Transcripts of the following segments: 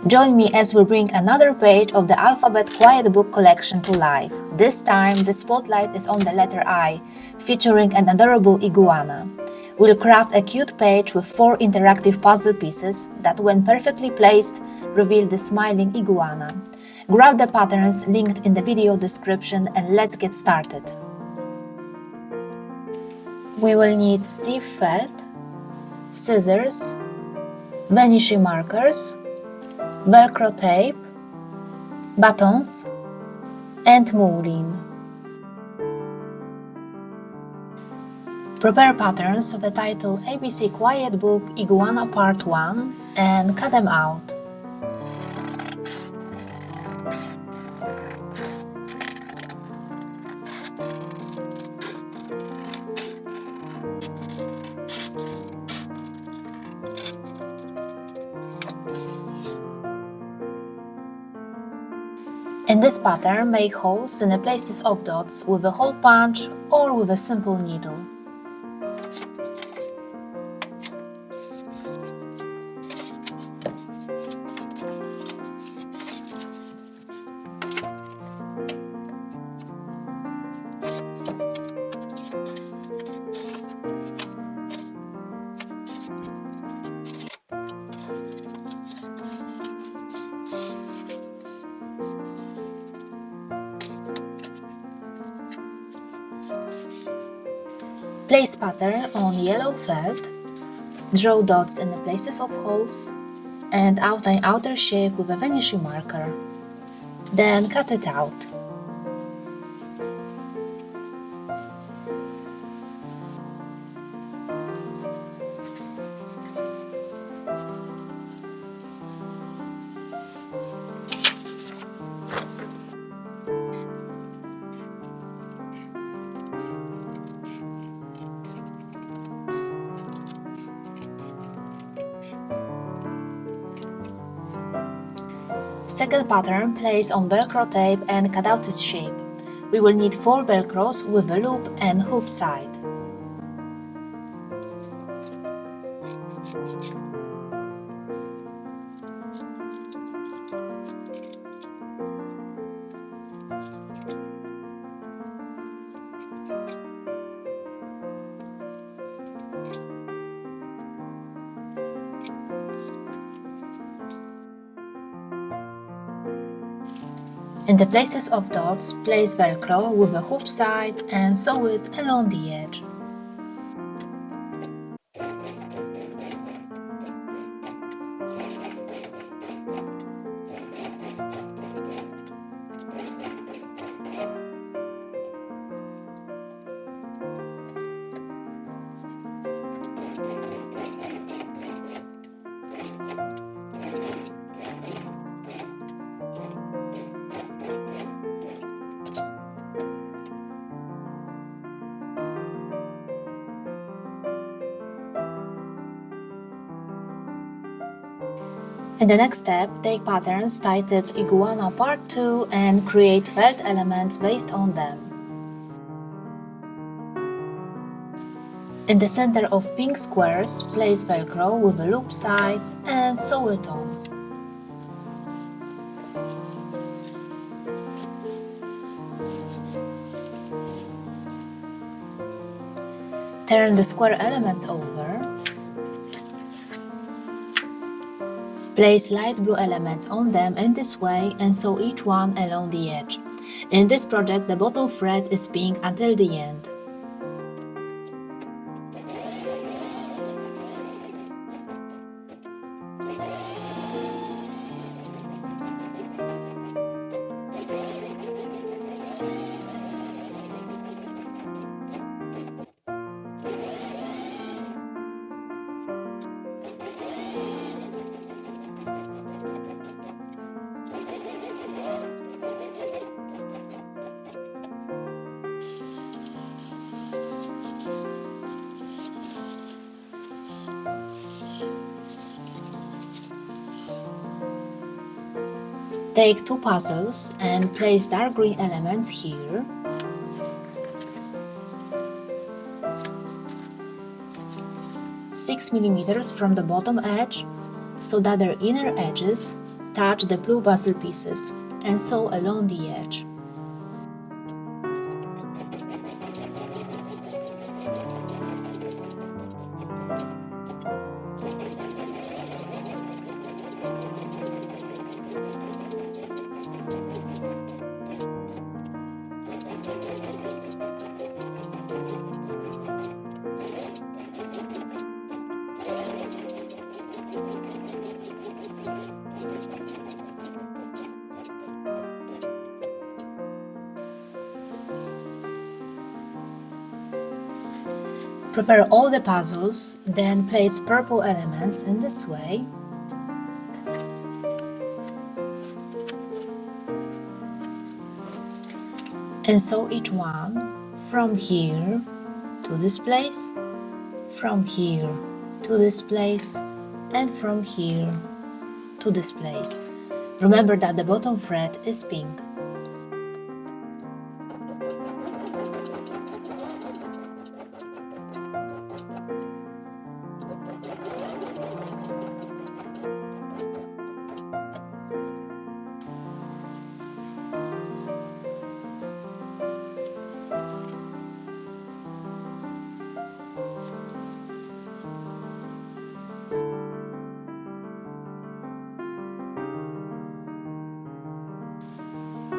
Join me as we bring another page of the Alphabet Quiet Book collection to life. This time, the spotlight is on the letter I, featuring an adorable iguana. We'll craft a cute page with 4 interactive puzzle pieces that, when perfectly placed, reveal the smiling iguana. Grab the patterns linked in the video description and let's get started. We will need stiff felt, scissors, vanishing markers, Velcro tape, buttons, and mullein. Prepare patterns of the title ABC Quiet Book Iguana Part 1 and cut them out. In this pattern, make holes in the places of dots with a hole punch or with a simple needle. Place pattern on yellow felt, draw dots in the places of holes, and outline outer shape with a vanishing marker. Then cut it out. Second pattern, place on Velcro tape and cut out its shape. We will need 4 Velcros with a loop and hoop side. In the places of dots, place Velcro with a hoop side and sew it along the edge. In the next step, take patterns titled Iguana Part 2 and create felt elements based on them. In the center of pink squares, place Velcro with a loop side and sew it on. Turn the square elements over. Place light blue elements on them in this way and sew each one along the edge. In this project, the bottom thread is pink until the end. Take 2 puzzles and place dark green elements here. (6 mm from the bottom edge so that their inner edges Touch the blue puzzle pieces and sew along the edge. Prepare all the puzzles, then place purple elements in this way. And sew each one from here to this place, from here to this place, and from here to this place. Remember that the bottom thread is pink.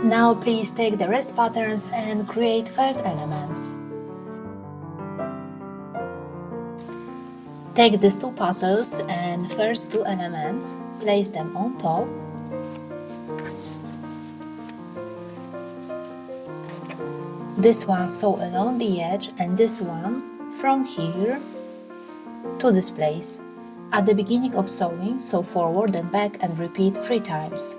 Now please take the rest patterns and create felt elements. Take these two puzzles and first two elements, place them on top. This one sew along the edge and this one from here to this place. At the beginning of sewing, sew forward and back and repeat 3 times.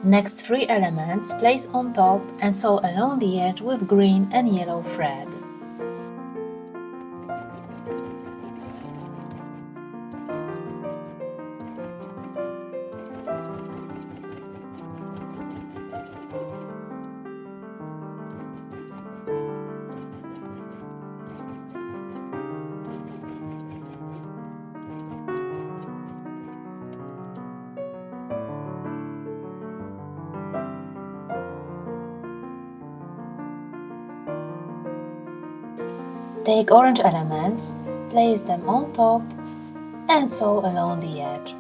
Next 3 elements place on top and sew along the edge with green and yellow thread. Take orange elements, place them on top and sew along the edge.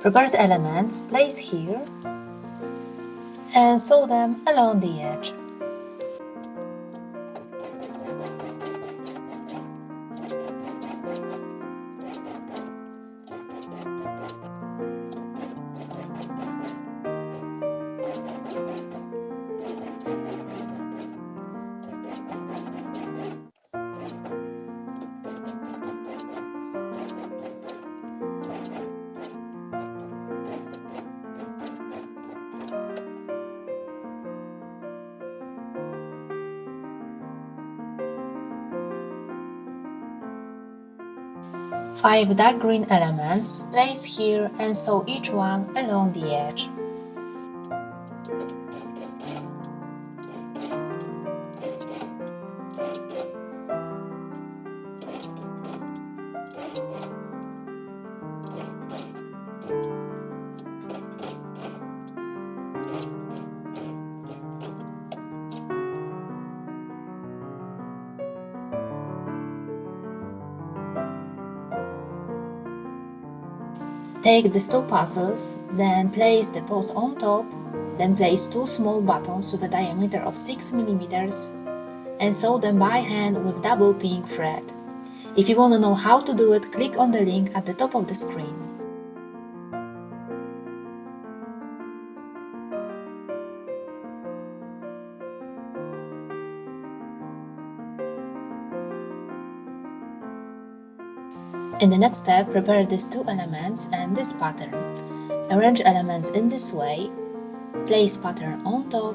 Prepared elements place here and sew them along the edge. Five dark green elements place here and sew each one along the edge. Take these 2 puzzles, then place the paws on top, then place 2 small buttons with a diameter of 6 mm and sew them by hand with double pink thread. If you want to know how to do it, click on the link at the top of the screen. In the next step, prepare these two elements and this pattern. Arrange elements in this way, place pattern on top,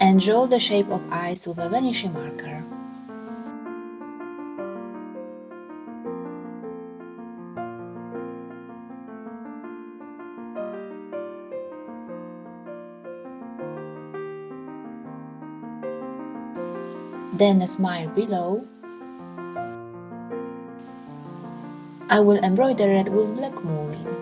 and draw the shape of eyes with a vanishing marker. Then a smile below. I will embroider it with black mulling.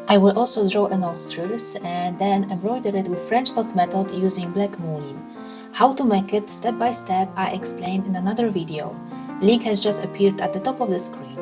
I will also draw a nostrils and then embroider it with French dot method using black mulling. How to make it step by step I explained in another video. Link has just appeared at the top of the screen.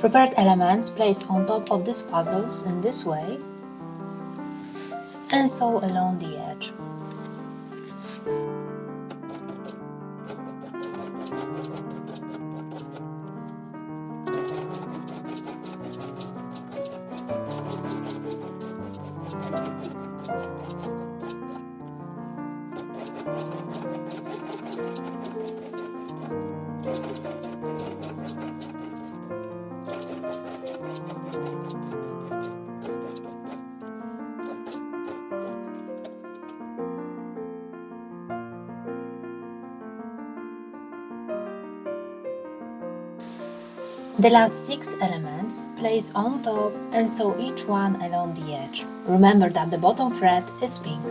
Prepared elements place on top of these puzzles in this way and sew along the edge. The last 6 elements place on top and sew each one along the edge. Remember that the bottom thread is pink.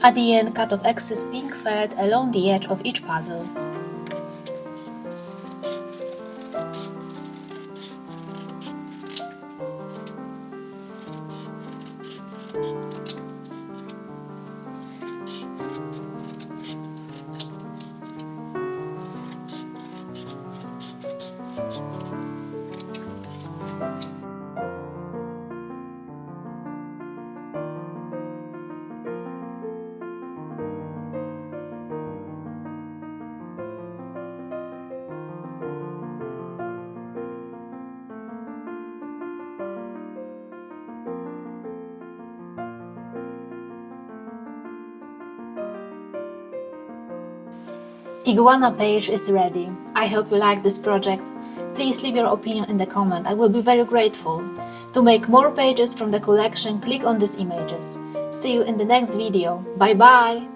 At the end, cut off excess pink thread along the edge of each puzzle. Iguana page is ready. I hope you like this project. Please leave your opinion in the comment, I will be very grateful. To make more pages from the collection, click on these images. See you in the next video. Bye bye!